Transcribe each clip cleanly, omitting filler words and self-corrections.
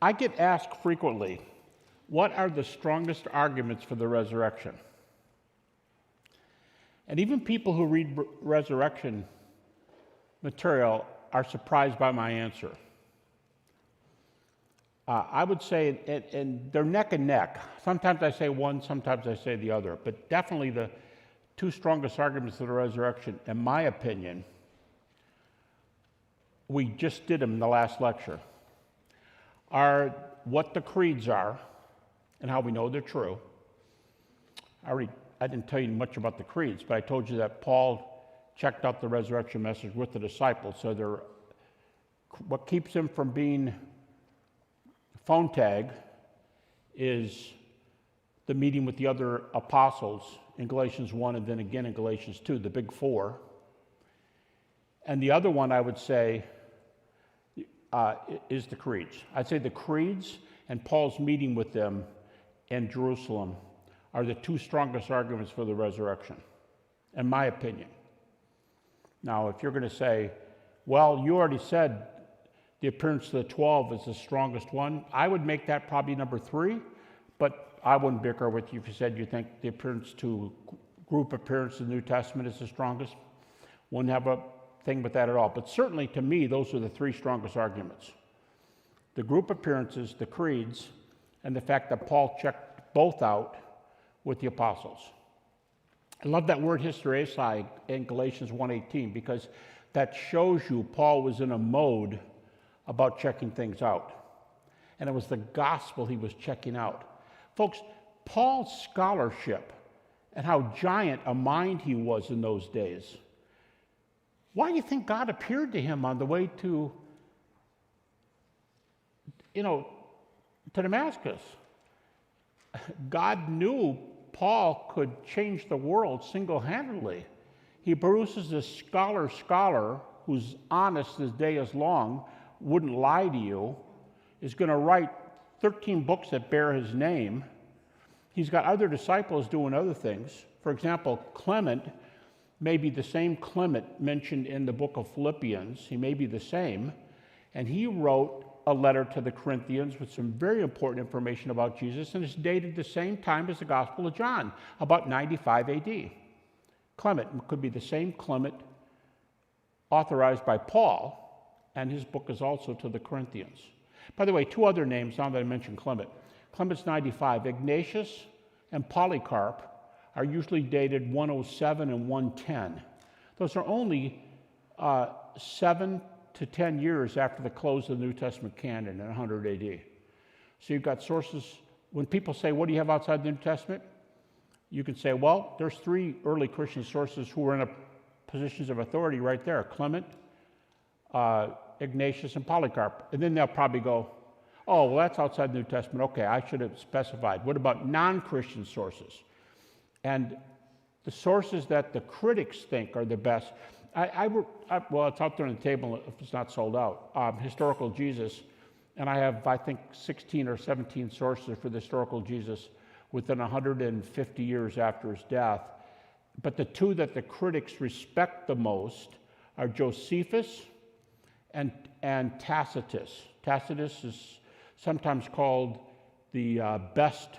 I get asked frequently, what are the strongest arguments for the resurrection? And even people who read resurrection material are surprised by my answer. I would say, and they're neck and neck. Sometimes I say one, sometimes I say the other, but definitely the two strongest arguments for the resurrection, in my opinion, we just did them in the last lecture, are what the creeds are and how we know they're true. I didn't tell you much about the creeds, but I told you that Paul checked out the resurrection message with the disciples. So what keeps him from being phone tag is the meeting with the other apostles in Galatians 1 and then again in Galatians 2, the big four. And the other one I would say is the creeds. I'd say the creeds and Paul's meeting with them in Jerusalem are the two strongest arguments for the resurrection, in my opinion. Now, if you're going to say, well, you already said the appearance to the 12 is the strongest one, I would make that probably number 3, but I wouldn't bicker with you if you said you think the group appearance in the New Testament is the strongest. Wouldn't have a thing with that at all. But certainly to me, those are the 3 strongest arguments. The group appearances, the creeds, and the fact that Paul checked both out with the apostles. I love that word hysteresis in Galatians 1:18 because that shows you Paul was in a mode about checking things out. And it was the gospel he was checking out. Folks, Paul's scholarship and how giant a mind he was in those days. Why do you think God appeared to him on the way to Damascus? God knew Paul could change the world single-handedly. He produces this scholar who's honest as day is long, wouldn't lie to you, is going to write 13 books that bear his name. He's got other disciples doing other things. For example, Clement may be the same Clement mentioned in the book of Philippians. He may be the same. And he wrote a letter to the Corinthians with some very important information about Jesus, and it's dated the same time as the Gospel of John, about 95 AD. Clement could be the same Clement authorized by Paul, and his book is also to the Corinthians. By the way, 2 other names now that I mentioned Clement. Clement's 95. Ignatius and Polycarp are usually dated 107 and 110. Those are only 7 to 10 years after the close of the New Testament canon in 100 AD. So you've got sources. When people say, what do you have outside the New Testament? You can say, well, there's 3 early Christian sources who were in positions of authority right there. Clement, Ignatius, and Polycarp. And then they'll probably go, oh, well, that's outside the New Testament. Okay, I should have specified. What about non-Christian sources? And the sources that the critics think are the best, well, it's out there on the table if it's not sold out, Historical Jesus, and I have, I think, 16 or 17 sources for the Historical Jesus within 150 years after his death. But the 2 that the critics respect the most are Josephus and Tacitus. Tacitus is sometimes called the best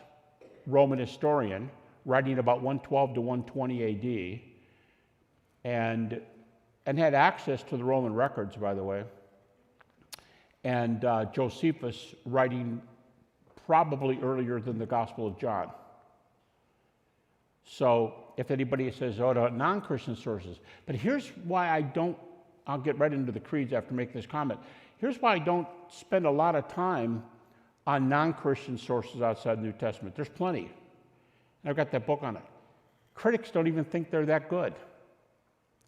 Roman historian, writing about 112 to 120 AD, and had access to the Roman records, by the way. And Josephus writing probably earlier than the Gospel of John. So if anybody says, oh, no, non-Christian sources. But here's why I'll get right into the creeds after making this comment. Here's why I don't spend a lot of time on non-Christian sources outside the New Testament. There's plenty. I've got that book on it. Critics don't even think they're that good.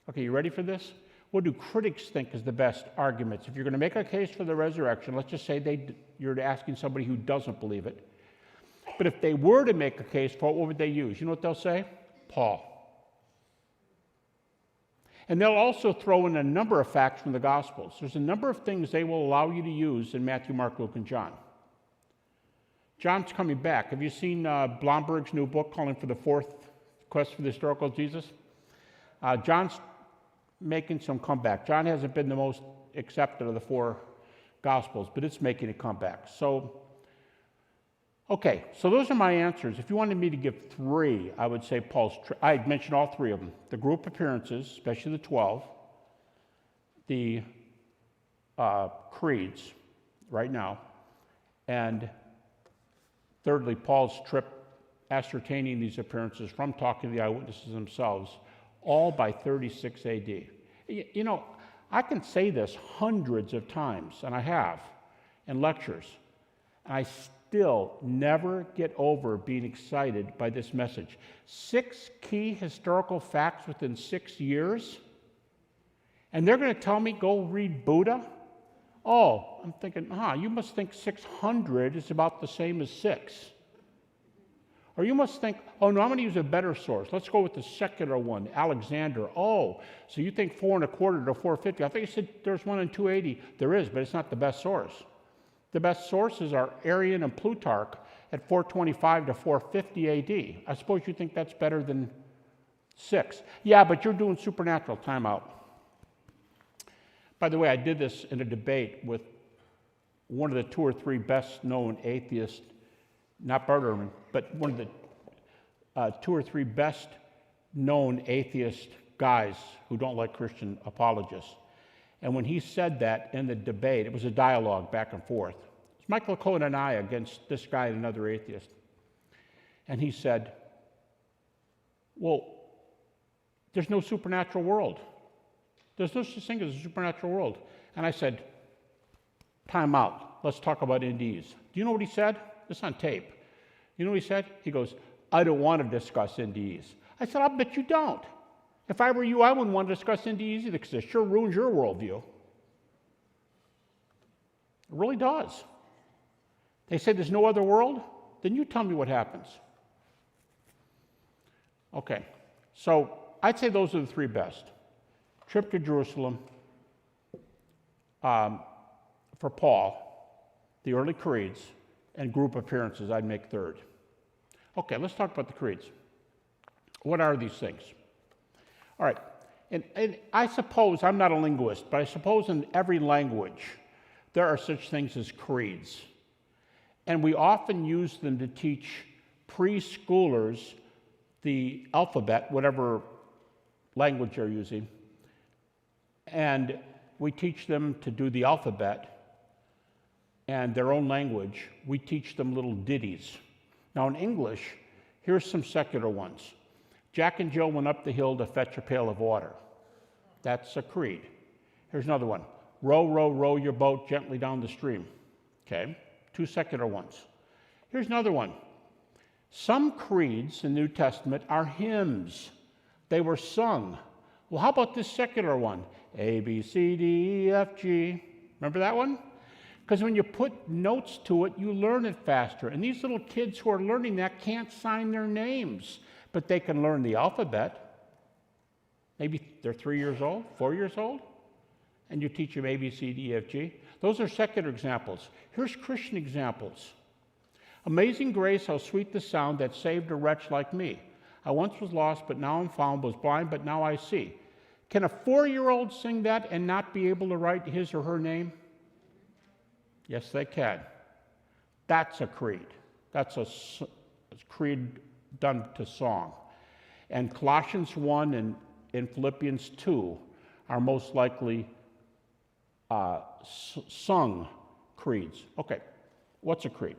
Okay, you ready for this? What do critics think is the best arguments? If you're going to make a case for the resurrection, let's just say you're asking somebody who doesn't believe it. But if they were to make a case for it, what would they use? You know what they'll say? Paul. And they'll also throw in a number of facts from the Gospels. There's a number of things they will allow you to use in Matthew, Mark, Luke, and John. John's coming back. Have you seen Blomberg's new book calling for the 4th Quest for the Historical Jesus? John's making some comeback. John hasn't been the most accepted of the 4 Gospels, but it's making a comeback. So, okay, so those are my answers. If you wanted me to give three, I would say I mentioned all three of them. The group appearances, especially the 12, the creeds right now, and thirdly, Paul's trip ascertaining these appearances from talking to the eyewitnesses themselves, all by 36 AD. You know, I can say this hundreds of times, and I have, in lectures, and I still never get over being excited by this message. 6 key historical facts within 6 years, and they're going to tell me, go read Buddha? Oh, I'm thinking, you must think 600 is about the same as 6. Or you must think, oh no, I'm going to use a better source. Let's go with the secular one, Alexander. Oh, so you think 4.25 to 450. I think you said there's one in 280. There is, but it's not the best source. The best sources are Arian and Plutarch at 425 to 450 AD. I suppose you think that's better than 6. Yeah, but you're doing supernatural. Time out. By the way, I did this in a debate with one of the 2 or 3 best-known atheists, not Bart Ehrman, but one of the 2 or 3 best-known atheist guys who don't like Christian apologists. And when he said that in the debate, it was a dialogue back and forth. It's Michael Cohen and I against this guy and another atheist. And he said, well, there's no supernatural world. There's no such thing as a supernatural world. And I said, time out. Let's talk about NDEs. Do you know what he said? It's on tape. You know what he said? He goes, I don't want to discuss NDEs. I said, I'll bet you don't. If I were you, I wouldn't want to discuss NDEs either because it sure ruins your worldview. It really does. They say there's no other world? Then you tell me what happens. Okay, so I'd say those are the 3 best. Trip to Jerusalem, for Paul, the early creeds, and group appearances, I'd make third. Okay, let's talk about the creeds. What are these things? All right, and I suppose, I'm not a linguist, but I suppose in every language there are such things as creeds. And we often use them to teach preschoolers the alphabet, whatever language they're using, and we teach them to do the alphabet and their own language. We teach them little ditties. Now in English, here's some secular ones. Jack and Jill went up the hill to fetch a pail of water. That's a creed. Here's another one. Row, row, row your boat gently down the stream. Okay, 2 secular ones. Here's another one. Some creeds in the New Testament are hymns. They were sung. Well, how about this secular one? A, B, C, D, E, F, G. Remember that one? Because when you put notes to it, you learn it faster. And these little kids who are learning that can't sign their names, but they can learn the alphabet. Maybe they're 3 years old, 4 years old, and you teach them A, B, C, D, E, F, G. Those are secular examples. Here's Christian examples. Amazing grace, how sweet the sound that saved a wretch like me. I once was lost, but now I'm found, was blind, but now I see. Can a 4-year-old sing that and not be able to write his or her name? Yes, they can. That's a creed. That's a creed done to song. And Colossians 1 and Philippians 2 are most likely sung creeds. Okay, what's a creed?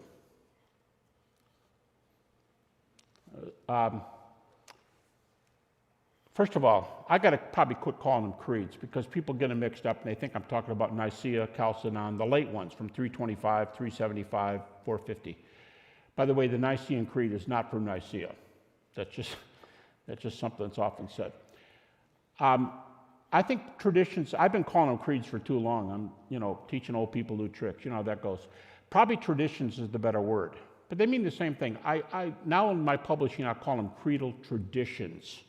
First of all, I got to probably quit calling them creeds because people get them mixed up and they think I'm talking about Nicaea, Chalcedon, the late ones from 325, 375, 450. By the way, the Nicene Creed is not from Nicaea. That's just something that's often said. I think traditions, I've been calling them creeds for too long. I'm, teaching old people new tricks. You know how that goes. Probably traditions is the better word, but they mean the same thing. I now in my publishing, I call them creedal traditions.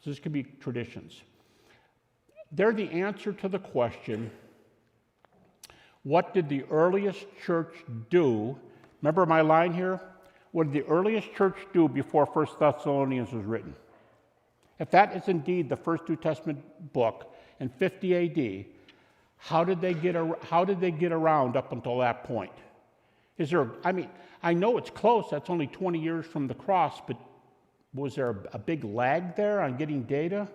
So this could be traditions. They're the answer to the question, what did the earliest church do? Remember my line here? What did the earliest church do before 1 Thessalonians was written? If that is indeed the first New Testament book in 50 AD, How did they get around up until that point? I know it's close, that's only 20 years from the cross, but was there a big lag there on getting data?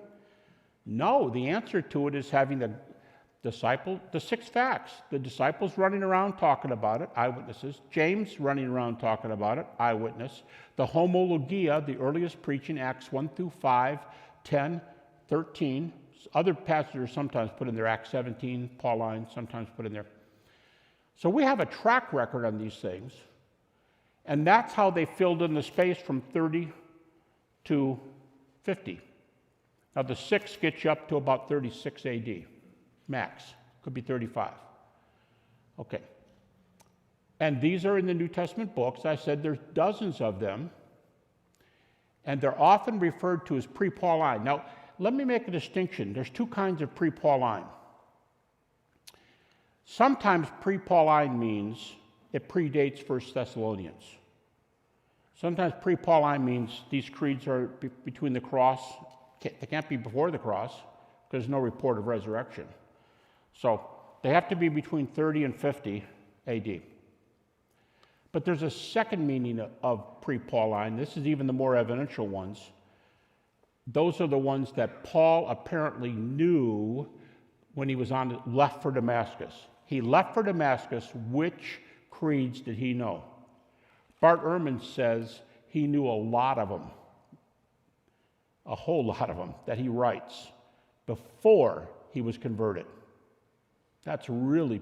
No, the answer to it is having the 6 facts. The disciples running around talking about it, eyewitnesses. James running around talking about it, eyewitness. The homologia, the earliest preaching, Acts 1 through 5, 10, 13. Other passages sometimes put in there, Acts 17, Pauline, sometimes put in there. So we have a track record on these things, and that's how they filled in the space from 30 to 50. Now the 6 gets you up to about 36 AD, max. Could be 35. Okay. And these are in the New Testament books. I said there's dozens of them, and they're often referred to as pre-Pauline. Now, let me make a distinction. There's 2 kinds of pre-Pauline. Sometimes pre-Pauline means it predates 1 Thessalonians. Sometimes pre-Pauline means these creeds are between the cross. They can't be before the cross because there's no report of resurrection. So they have to be between 30 and 50 AD. But there's a second meaning of pre-Pauline. This is even the more evidential ones. Those are the ones that Paul apparently knew when he was left for Damascus. He left for Damascus. Which creeds did he know? Bart Ehrman says he knew a lot of them, a whole lot of them, that he writes before he was converted. That's really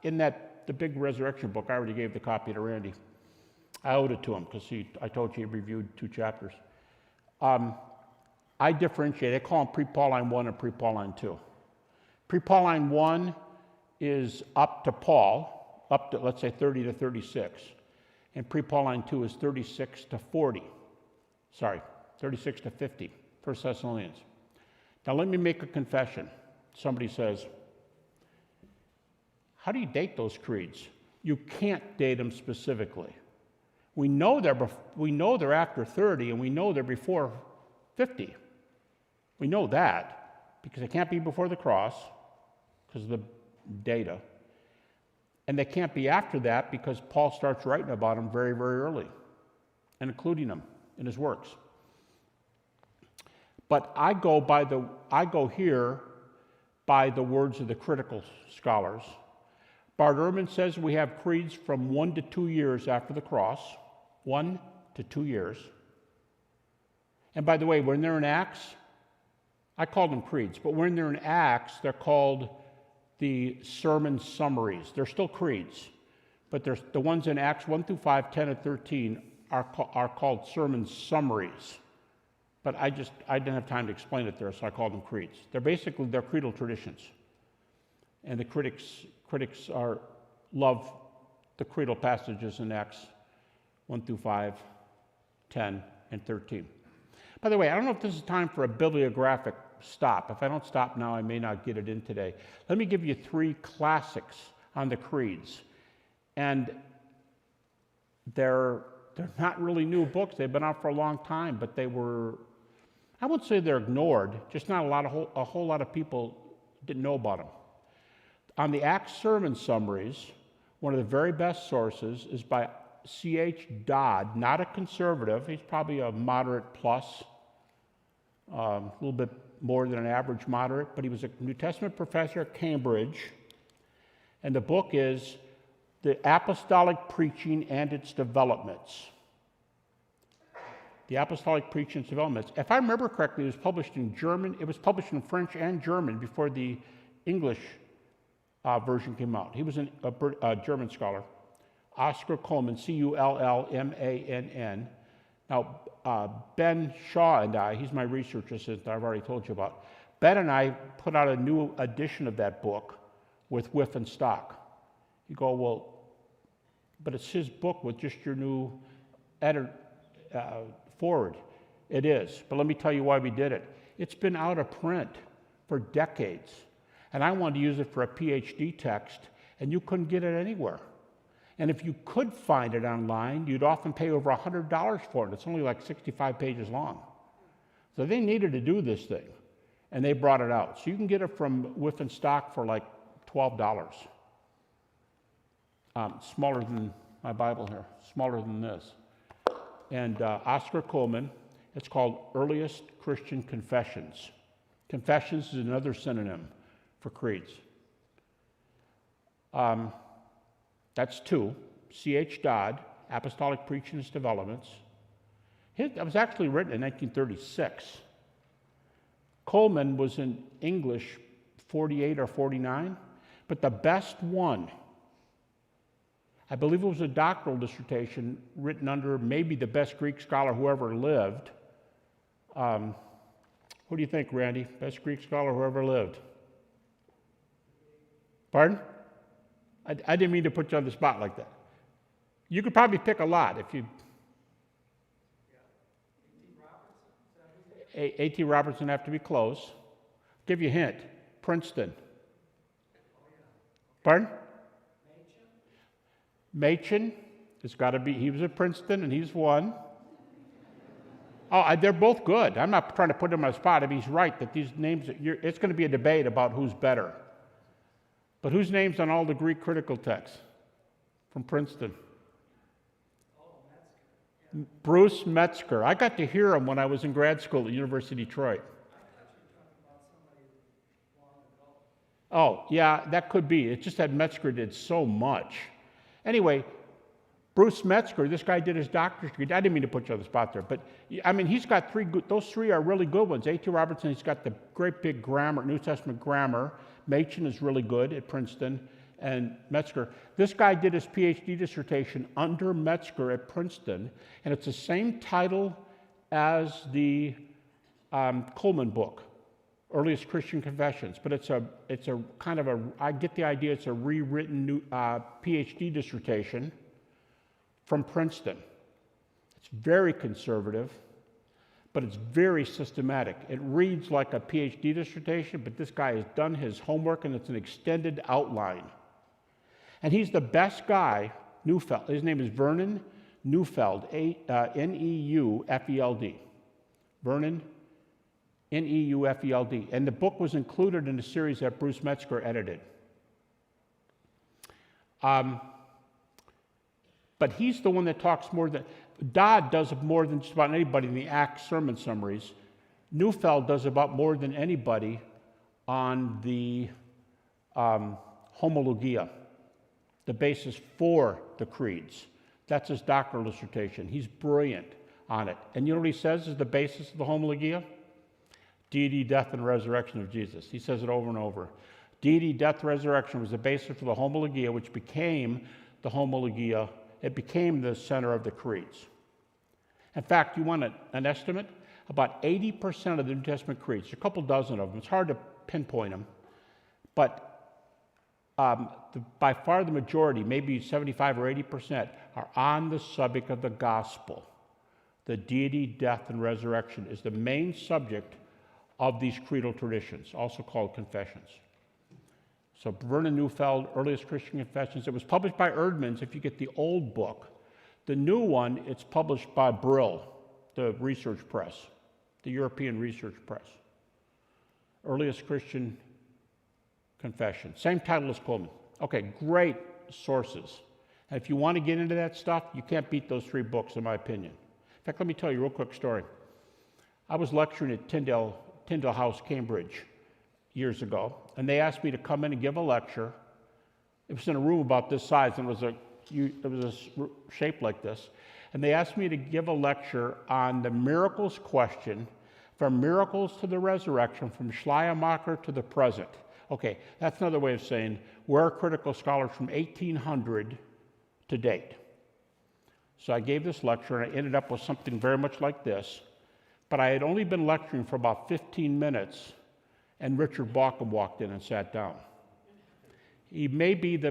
in the big resurrection book, I already gave the copy to Randy. I owed it to him because I told you he reviewed 2 chapters. I differentiate. I call them pre-Pauline 1 and pre-Pauline 2. Pre-Pauline 1 is up to Paul, up to, let's say, 30 to 36. And pre-Pauline 2 is 36 to 40. 36 to 50, 1 Thessalonians. Now let me make a confession. Somebody says, how do you date those creeds? You can't date them specifically. We know they're after 30, and we know they're before 50. We know that because they can't be before the cross because of the data. And they can't be after that because Paul starts writing about them very, very early and including them in his works. But I go here by the words of the critical scholars. Bart Ehrman says we have creeds from 1 to 2 years after the cross. 1 to 2 years. And by the way, when they're in Acts, I call them creeds, but when they're in Acts, they're called the sermon summaries. They're still creeds, but there's the ones in Acts 1 through 5, 10, and 13 are called sermon summaries. But I didn't have time to explain it there, so I called them creeds. They're creedal traditions. And the critics love the creedal passages in Acts 1 through 5, 10, and 13. By the way, I don't know if this is time for a bibliographic stop. If I don't stop now, I may not get it in today. Let me give you 3 classics on the creeds. And they're not really new books. They've been out for a long time, but I wouldn't say they're ignored, just not a whole lot of people didn't know about them. On the Acts sermon summaries, one of the very best sources is by C.H. Dodd, not a conservative. He's probably a moderate plus, a little bit more than an average moderate, but he was a New Testament professor at Cambridge. And the book is The Apostolic Preaching and Its Developments. The Apostolic Preaching and Its Developments. If I remember correctly, it was published in German. It was published in French and German before the English version came out. He was a German scholar. Oscar Coleman, Cullmann. Now, Ben Shaw and I, he's my research assistant I've already told you about. Ben and I put out a new edition of that book with Whiff and Stock. You go, well, but it's his book with just your new forward. It is, but let me tell you why we did it. It's been out of print for decades, and I wanted to use it for a PhD text, and you couldn't get it anywhere. And if you could find it online, you'd often pay over $100 for it. It's only like 65 pages long. So they needed to do this thing, and they brought it out. So you can get it from Whiff and Stock for like $12. Smaller than my Bible here, smaller than this. And Oscar Coleman, it's called Earliest Christian Confessions. Confessions is another synonym for creeds. That's two. C.H. Dodd, Apostolic Preaching and Its Developments. That was actually written in 1936. Coleman was in English 48 or 49, but the best one, I believe it was a doctoral dissertation written under maybe the best Greek scholar who ever lived. Who do you think, Randy? Best Greek scholar who ever lived? Pardon? I didn't mean to put you on the spot like that. You could probably pick a lot if you... A.T. Robertson have to be close. Give you a hint. Princeton. Pardon? Machen. It's got to be, he was at Princeton and he's one. Oh, they're both good. I'm not trying to put him on the spot. I mean, he's right that these names, it's going to be a debate about who's better. But whose name's on all the Greek critical texts from Princeton? Bruce Metzger. I got to hear him when I was in grad school at the University of Detroit. Oh, yeah, that could be. It's just that Metzger did so much. Anyway, Bruce Metzger, this guy did his doctorate degree. I didn't mean to put you on the spot there, but I mean, he's got three good, those three are really good ones. A.T. Robertson, he's got the great big grammar, New Testament grammar. Machen is really good at Princeton, and Metzger. This guy did his PhD dissertation under Metzger at Princeton, and it's the same title as the Coleman book, Earliest Christian Confessions, but it's a kind of I get the idea it's a rewritten new PhD dissertation from Princeton. It's very conservative, but it's very systematic. It reads like a PhD dissertation, but this guy has done his homework and it's an extended outline. And he's the best guy, Neufeld. His name is Vernon Neufeld, Neufeld. Vernon, Neufeld. And the book was included in a series that Bruce Metzger edited. But he's the one that talks more than, Dodd does more than just about anybody in the Acts sermon summaries. Neufeld does about more than anybody on the homologia, the basis for the creeds. That's his doctoral dissertation. He's brilliant on it. And you know what he says is the basis of the homologia? Deity, death, and resurrection of Jesus. He says it over and over. Deity, death, resurrection was the basis for the homologia, which became the homologia. It became the center of the creeds. In fact, you want an estimate? About 80% of the New Testament creeds, a couple dozen of them, it's hard to pinpoint them, but by far the majority, maybe 75 or 80%, are on the subject of the gospel. The deity, death, and resurrection is the main subject of these creedal traditions, also called confessions. So Vernon Neufeld, Earliest Christian Confessions. It was published by Erdman's if you get the old book. The new one, it's published by Brill, the research press, the European research press. Earliest Christian Confessions. Same title as Coleman. Okay, great sources. And if you want to get into that stuff, you can't beat those three books, in my opinion. In fact, let me tell you a real quick story. I was lecturing at Tyndale House, Cambridge, years ago, and they asked me to come in and give a lecture. It was in a room about this size, and it was a shape like this. And they asked me to give a lecture on the miracles question, from miracles to the resurrection, from Schleiermacher to the present. Okay, that's another way of saying we're critical scholars from 1800 to date. So I gave this lecture, and I ended up with something very much like this. But I had only been lecturing for about 15 minutes, and Richard Bauckham walked in and sat down. He may be the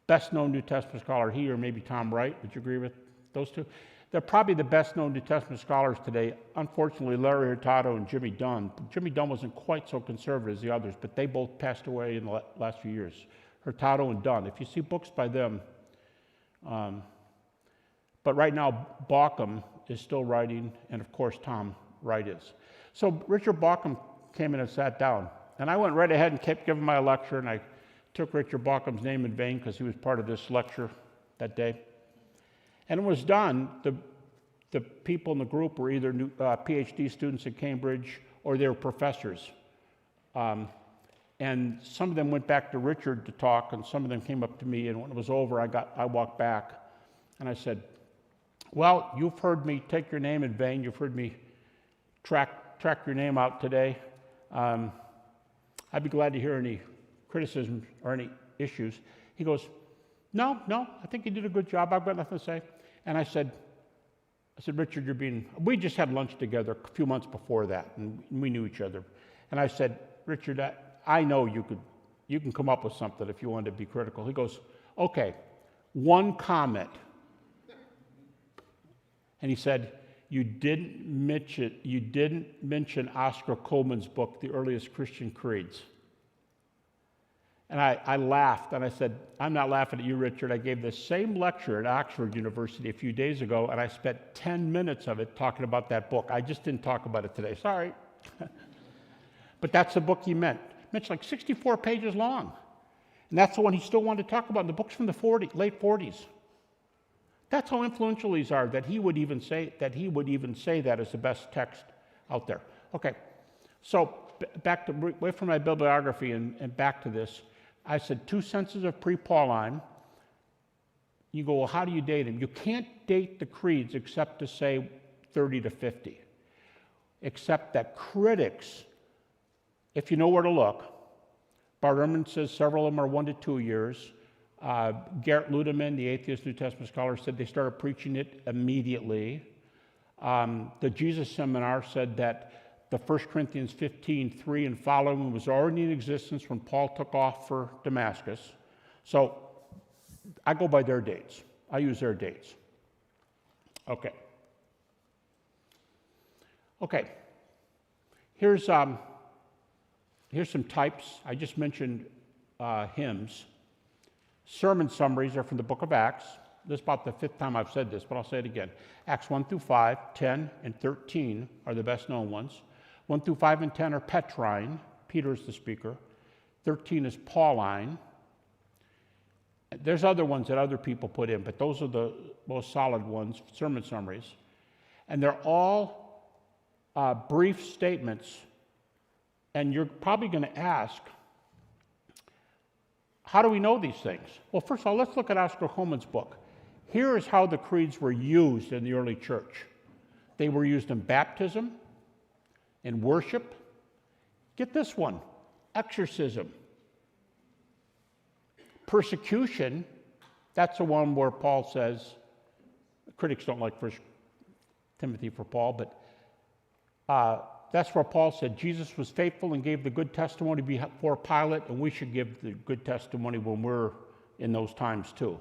best-known New Testament scholar, he or maybe Tom Wright. Would you agree with those two? They're probably the best-known New Testament scholars today. Unfortunately, Larry Hurtado and Jimmy Dunn. Jimmy Dunn wasn't quite so conservative as the others, but they both passed away in the last few years. Hurtado and Dunn. If you see books by them, but right now, Bauckham is still writing, and of course, Tom Wright is. So Richard Bauckham came in and sat down, And I went right ahead and kept giving my lecture, and I took Richard Baucham's name in vain because he was part of this lecture that day. And it was done. The people in the group were either PhD students at Cambridge or they were professors. And some of them went back to Richard to talk, and some of them came up to me, and when it was over, I walked back, and I said, well, you've heard me take your name in vain. You've heard me track your name out today. I'd be glad to hear any criticisms or any issues. He goes, no, I think you did a good job. I've got nothing to say. And I said, Richard, we just had lunch together a few months before that, and we knew each other. And I said, Richard, I know you can come up with something if you wanted to be critical. He goes, okay, one comment. And he said, you didn't mention Oscar Coleman's book, The Earliest Christian Creeds. And I laughed, and I said, I'm not laughing at you, Richard. I gave the same lecture at Oxford University a few days ago, and I spent 10 minutes of it talking about that book. I just didn't talk about it today. Sorry. But that's the book he meant. It's like 64 pages long. And that's the one he still wanted to talk about. And the book's from the late 40s. That's how influential these are, that he would even say that as the best text out there. Okay, so away from my bibliography and back to this, I said 2 senses of pre-Pauline. You go, well, how do you date them? You can't date the creeds except to say 30 to 50, except that critics, if you know where to look, Bart Ehrman says several of them are 1 to 2 years. Garrett Ludeman, the atheist New Testament scholar, said they started preaching it immediately. The Jesus Seminar said that the 1 Corinthians 15:3 and following was already in existence when Paul took off for Damascus. So I go by their dates. I use their dates. Okay. Here's some types. I just mentioned hymns. Sermon summaries are from the book of Acts. This is about the 5th time I've said this, but I'll say it again. Acts 1 through 5, 10, and 13 are the best known ones. 1 through 5 and 10 are Petrine. Peter is the speaker. 13 is Pauline. There's other ones that other people put in, but those are the most solid ones, sermon summaries. And they're all brief statements. And you're probably going to ask, how do we know these things? Well, first of all, let's look at Oscar Coleman's book. Here is how the creeds were used in the early church. They were used in baptism, in worship. Get this one, exorcism. Persecution, that's the one where Paul says, critics don't like 1 Timothy for Paul, but that's where Paul said Jesus was faithful and gave the good testimony before Pilate, and we should give the good testimony when we're in those times too.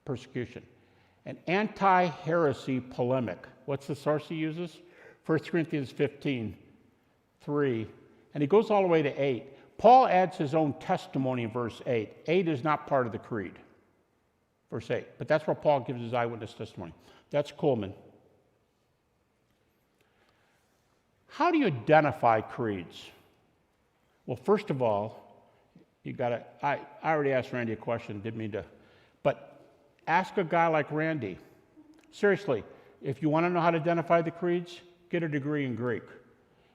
Persecution. An anti-heresy polemic. What's the source he uses? 1 Corinthians 15:3. And he goes all the way to 8. Paul adds his own testimony in verse 8. 8 is not part of the creed. Verse 8. But that's where Paul gives his eyewitness testimony. That's Coleman. How do you identify creeds? Well, first of all, you got to, I already asked Randy a question, didn't mean to, but ask a guy like Randy. Seriously, if you want to know how to identify the creeds, get a degree in Greek.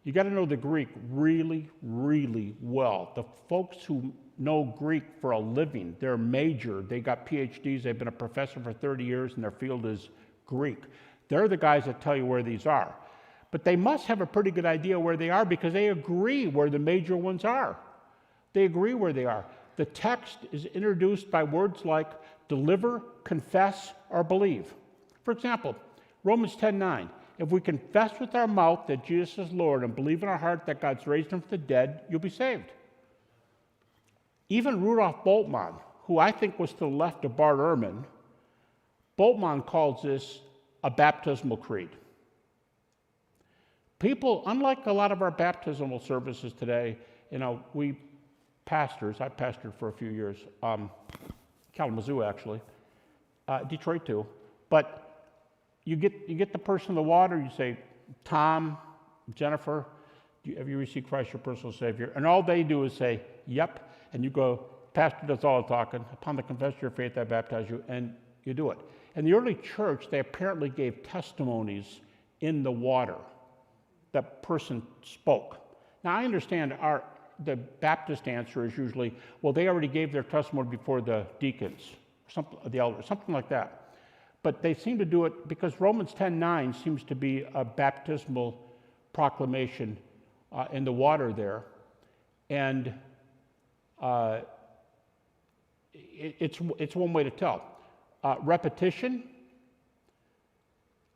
You got to know the Greek really, really well. The folks who know Greek for a living, they're major, they got PhDs, they've been a professor for 30 years, and their field is Greek. They're the guys that tell you where these are. But they must have a pretty good idea where they are because they agree where the major ones are. They agree where they are. The text is introduced by words like deliver, confess, or believe. For example, Romans 10:9. If we confess with our mouth that Jesus is Lord and believe in our heart that God's raised him from the dead, you'll be saved. Even Rudolf Bultmann, who I think was to the left of Bart Ehrman, Bultmann calls this a baptismal creed. People, unlike a lot of our baptismal services today, we pastors, I pastored for a few years, Kalamazoo actually, Detroit too, but you get the person in the water, you say, Tom, Jennifer, Have you received Christ your personal Savior? And all they do is say, yep. And you go, pastor does all the talking. Upon the confession of your faith, I baptize you. And you do it. In the early church, they apparently gave testimonies in the water. That person spoke. Now, I understand the Baptist answer is usually, well, they already gave their testimony before the deacons, the elders, something like that. But they seem to do it because Romans 10:9 seems to be a baptismal proclamation in the water there. And it's one way to tell. Repetition.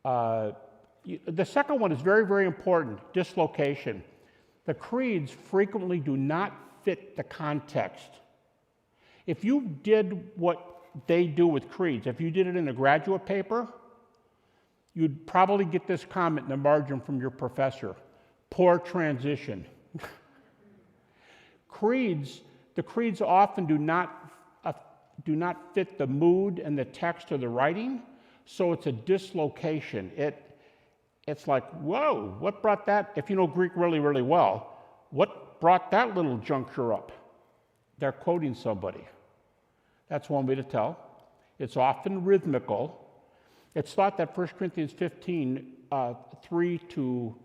The second one is very, very important, dislocation. The creeds frequently do not fit the context. If you did what they do with creeds, if you did it in a graduate paper, you'd probably get this comment in the margin from your professor: poor transition. The creeds often do not fit the mood and the text of the writing, so it's a dislocation. It's like, whoa, what brought that? If you know Greek really, really well, what brought that little juncture up? They're quoting somebody. That's one way to tell. It's often rhythmical. It's thought that 1 Corinthians 15, 3 to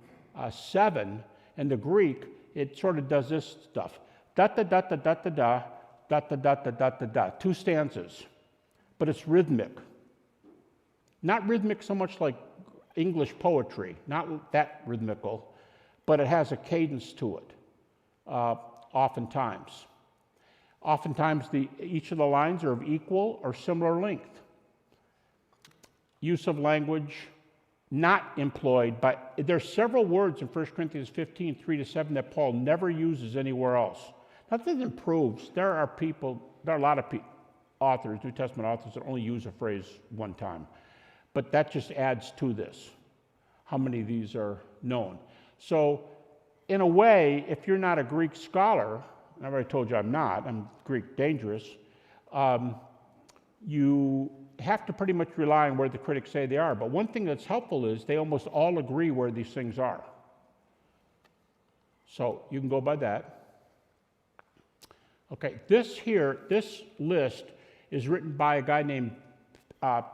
7, in the Greek, it sort of does this stuff. Da da da da da da da, da da da da da da da. 2 stanzas. But it's rhythmic. Not rhythmic so much like English poetry, not that rhythmical, but it has a cadence to it, oftentimes. Oftentimes, each of the lines are of equal or similar length. Use of language not employed, but there's several words in 1 Corinthians 15, 3 to 7 that Paul never uses anywhere else. Nothing improves. There are a lot of authors, New Testament authors, that only use a phrase one time. But that just adds to this, how many of these are known. So, in a way, if you're not a Greek scholar, and I've already told you I'm Greek dangerous, you have to pretty much rely on where the critics say they are. But one thing that's helpful is they almost all agree where these things are. So, you can go by that. Okay, this list is written by a guy named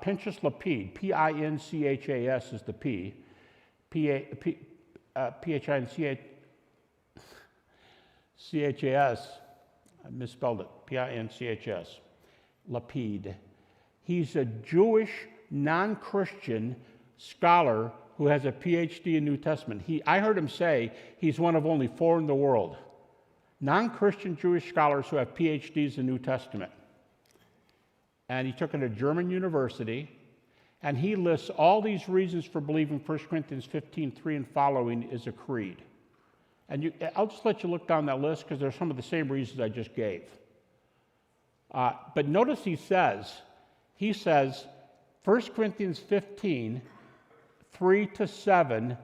Pinus Leed, P-I-N-C-H-A-S is the P, P-H-I-N-C-H-A-S, I misspelled it, P-I-N-C-H-S, Leed. He's a Jewish, non-Christian scholar who has a PhD in New Testament. I heard him say he's one of only 4 in the world. Non-Christian Jewish scholars who have PhDs in New Testament. And he took it at a German university, and he lists all these reasons for believing 1 Corinthians 15, 3 and following is a creed. And I'll just let you look down that list because they're some of the same reasons I just gave. But notice he says, 1 Corinthians 15, 3 to 7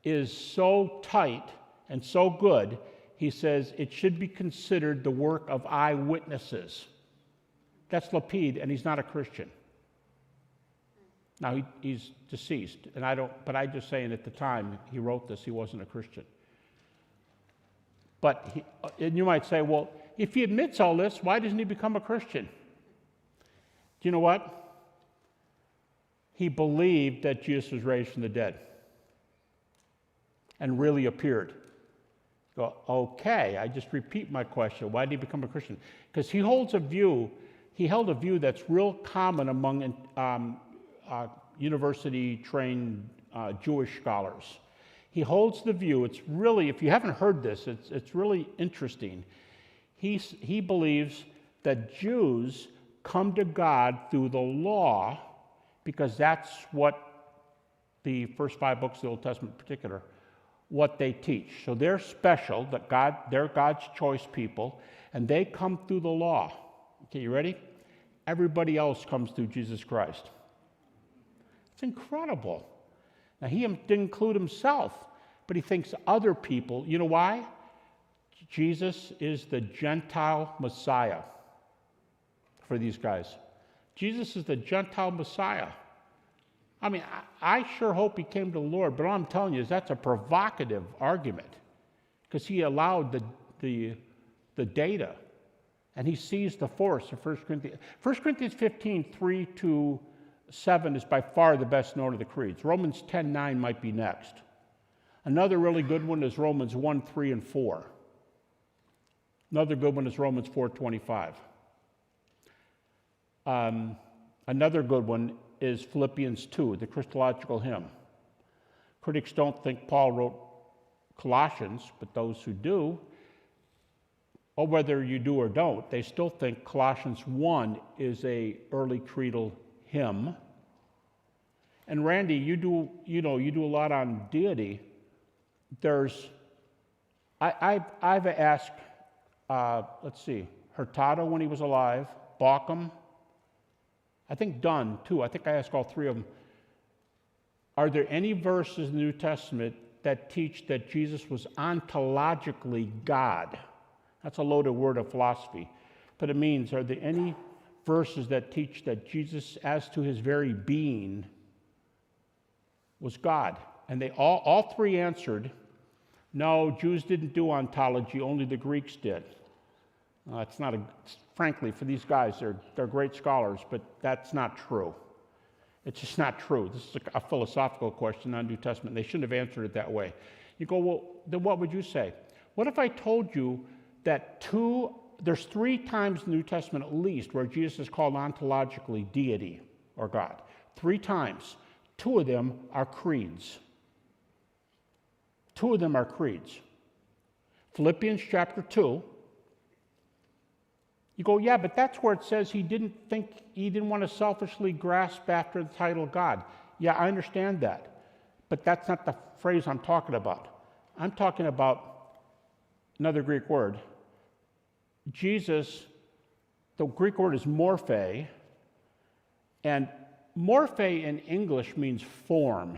is so tight and so good, he says it should be considered the work of eyewitnesses. That's Leed, and he's not a Christian. Now, he's deceased, but I'm just saying at the time he wrote this, he wasn't a Christian. And you might say, well, if he admits all this, why doesn't he become a Christian? Do you know what? He believed that Jesus was raised from the dead and really appeared. Go, okay, I just repeat my question. Why did he become a Christian? Because he held a view that's real common among university-trained Jewish scholars. He holds the view, it's really, if you haven't heard this, it's really interesting. He believes that Jews come to God through the law because that's what the first 5 books of the Old Testament in particular, what they teach. So they're special, they're God's choice people, and they come through the law. Okay, you ready? Everybody else comes through Jesus Christ. It's incredible. Now, he didn't include himself, but he thinks other people, you know why? Jesus is the Gentile Messiah for these guys. Jesus is the Gentile Messiah. I mean, I sure hope he came to the Lord, but all I'm telling you is that's a provocative argument. because he allowed the data, and he sees the force of 1 Corinthians. 1 Corinthians 15, 3-7 is by far the best known of the creeds. Romans 10:9 might be next. Another really good one is Romans 1, 3, and 4. Another good one is Romans 4:25. Another good one is Philippians 2, the Christological hymn. Critics don't think Paul wrote Colossians, but those who do, or whether you do or don't, they still think Colossians 1 is a early creedal hymn. And Randy, you do a lot on deity. I've asked, Hurtado when he was alive, Bauckham, I think Dunn too. I think I asked all three of them. Are there any verses in the New Testament that teach that Jesus was ontologically God? That's a loaded word of philosophy. But it means, are there any verses that teach that Jesus, as to his very being, was God? And they all three answered, no, Jews didn't do ontology, only the Greeks did. Frankly, for these guys, they're great scholars, but that's not true. It's just not true. This is a philosophical question on New Testament. They shouldn't have answered it that way. You go, well, then what would you say? What if I told you that there's 3 times in the New Testament at least where Jesus is called ontologically deity or God? 3 times. 2 of them are creeds. 2 of them are creeds. Philippians chapter 2. You go, yeah, but that's where it says he didn't want to selfishly grasp after the title God. Yeah, I understand that. But that's not the phrase I'm talking about. I'm talking about another Greek word. Jesus, the Greek word is morphe, and morphe in English means form.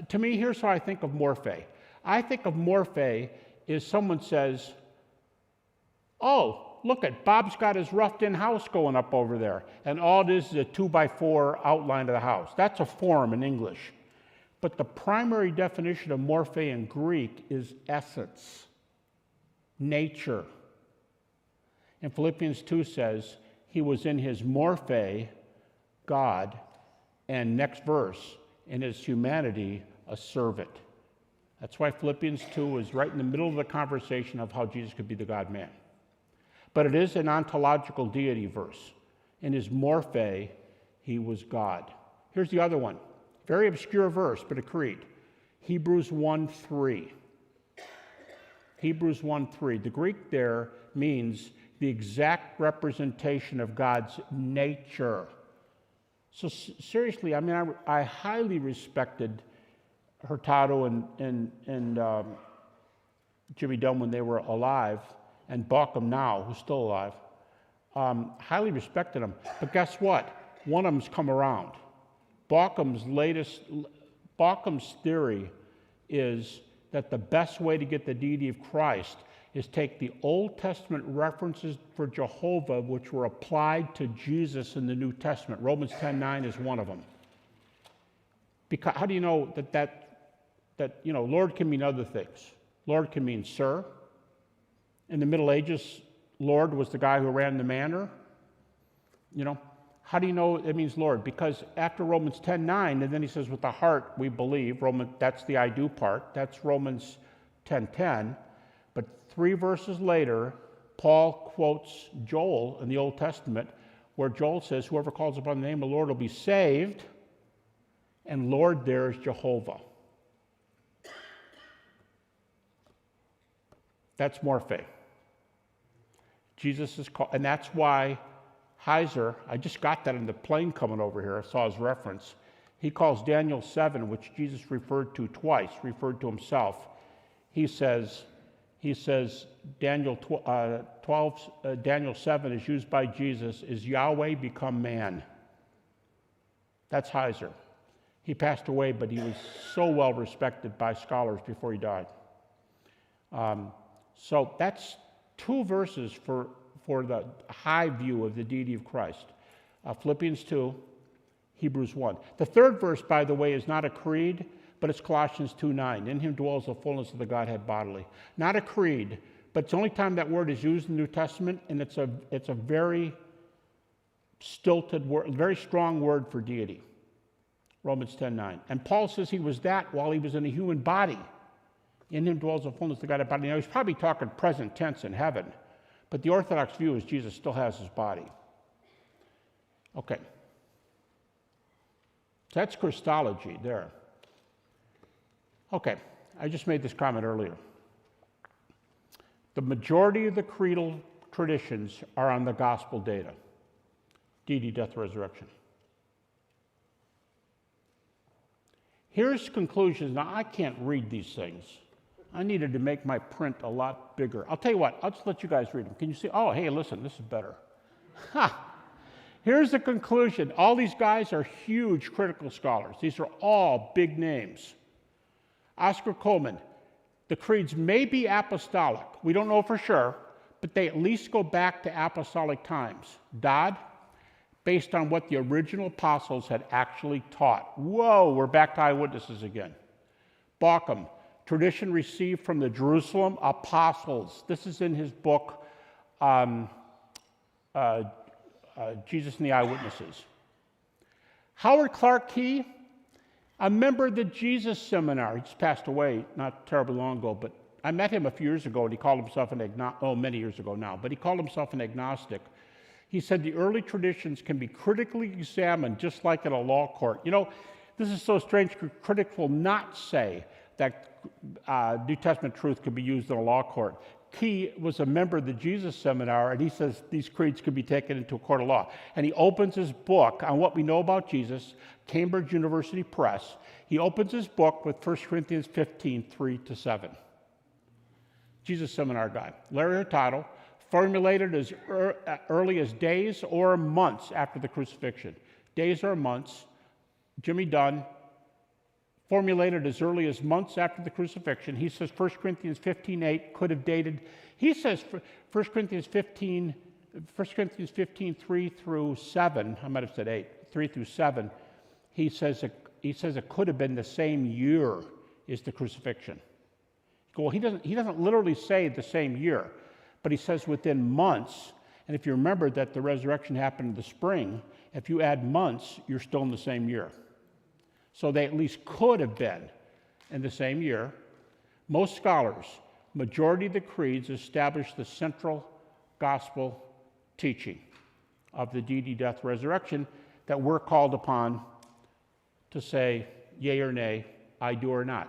To me, here's how I think of morphe. I think of morphe is someone says, oh, look at Bob's got his roughed-in house going up over there, and all it is a 2x4 outline of the house. That's a form in English. But the primary definition of morphe in Greek is essence, nature. And Philippians 2 says he was in his morphe, God, and next verse, in his humanity, a servant. That's why Philippians 2 is right in the middle of the conversation of how Jesus could be the God-man. But it is an ontological deity verse. In his morphe, he was God. Here's the other one. Very obscure verse, but a creed. Hebrews 1:3. Hebrews 1:3. The Greek there means the exact representation of God's nature. So seriously, I mean, I highly respected Hurtado and Jimmy Dunn when they were alive, and Bauckham now, who's still alive. Highly respected them. But guess what? One of them's come around. Bauckham's theory is that the best way to get the deity of Christ is take the Old Testament references for Jehovah, which were applied to Jesus in the New Testament. Romans 10:9 is one of them. Because how do you know that Lord can mean other things? Lord can mean sir. In the Middle Ages, Lord was the guy who ran the manor. How do you know it means Lord? Because after Romans 10:9, and then he says, with the heart we believe, that's the I do part, that's Romans 10:10. But 3 verses later, Paul quotes Joel in the Old Testament, where Joel says, whoever calls upon the name of the Lord will be saved, and Lord there is Jehovah. That's morphe. Jesus is called, and that's why Heiser, I just got that in the plane coming over here, I saw his reference. He calls Daniel 7, which Jesus referred to twice, referred to himself. He says Daniel 7 is used by Jesus, is Yahweh become man. That's Heiser. He passed away, but he was so well respected by scholars before he died. So that's 2 verses for the high view of the deity of Christ. Philippians 2, Hebrews 1. The 3rd verse, by the way, is not a creed, but it's Colossians 2:9. In him dwells the fullness of the Godhead bodily. Not a creed, but it's the only time that word is used in the New Testament, and it's a very stilted word, very strong word for deity. Romans 10:9. And Paul says he was that while he was in a human body. In him dwells the fullness of the Godhead body. Now, he's probably talking present tense in heaven, but the Orthodox view is Jesus still has his body. Okay. So that's Christology there. Okay, I just made this comment earlier. The majority of the creedal traditions are on the gospel data. Deity, death, resurrection. Here's conclusions. Now, I can't read these things. I needed to make my print a lot bigger. I'll tell you what, I'll just let you guys read them. Can you see? Oh, hey, listen, this is better. Ha! Here's the conclusion. All these guys are huge critical scholars. These are all big names. Oscar Coleman, the creeds may be apostolic. We don't know for sure, but they at least go back to apostolic times. Dodd, based on what the original apostles had actually taught. Whoa, we're back to eyewitnesses again. Bauckham, tradition received from the Jerusalem apostles. This is in his book, Jesus and the Eyewitnesses. Howard Clark Key, a member of the Jesus Seminar. He just passed away not terribly long ago, but I met him a few years ago, and he called himself many years ago now, but he called himself an agnostic. He said the early traditions can be critically examined just like in a law court. You know, this is so strange. Critics will not say that New Testament truth could be used in a law court. Key was a member of the Jesus Seminar, and he says these creeds could be taken into a court of law. And he opens his book on what we know about Jesus, Cambridge University Press. He opens his book with 1 Corinthians 15, 3-7. Jesus Seminar guy. Larry Hurtado, formulated as early as days or months after the crucifixion. Days or months. Jimmy Dunn, formulated as early as months after the crucifixion. He says 1 Corinthians 15:8 could have dated. He says 1 Corinthians 15, 3-7, I might have said 8, 3-7, he says it could have been the same year as the crucifixion. Well, he doesn't literally say the same year, but he says within months. And if you remember that the resurrection happened in the spring, if you add months, you're still in the same year. So they at least could have been in the same year. Most scholars, majority of the creeds, establish the central gospel teaching of the deity, death, resurrection that we're called upon to say yea or nay, I do or not.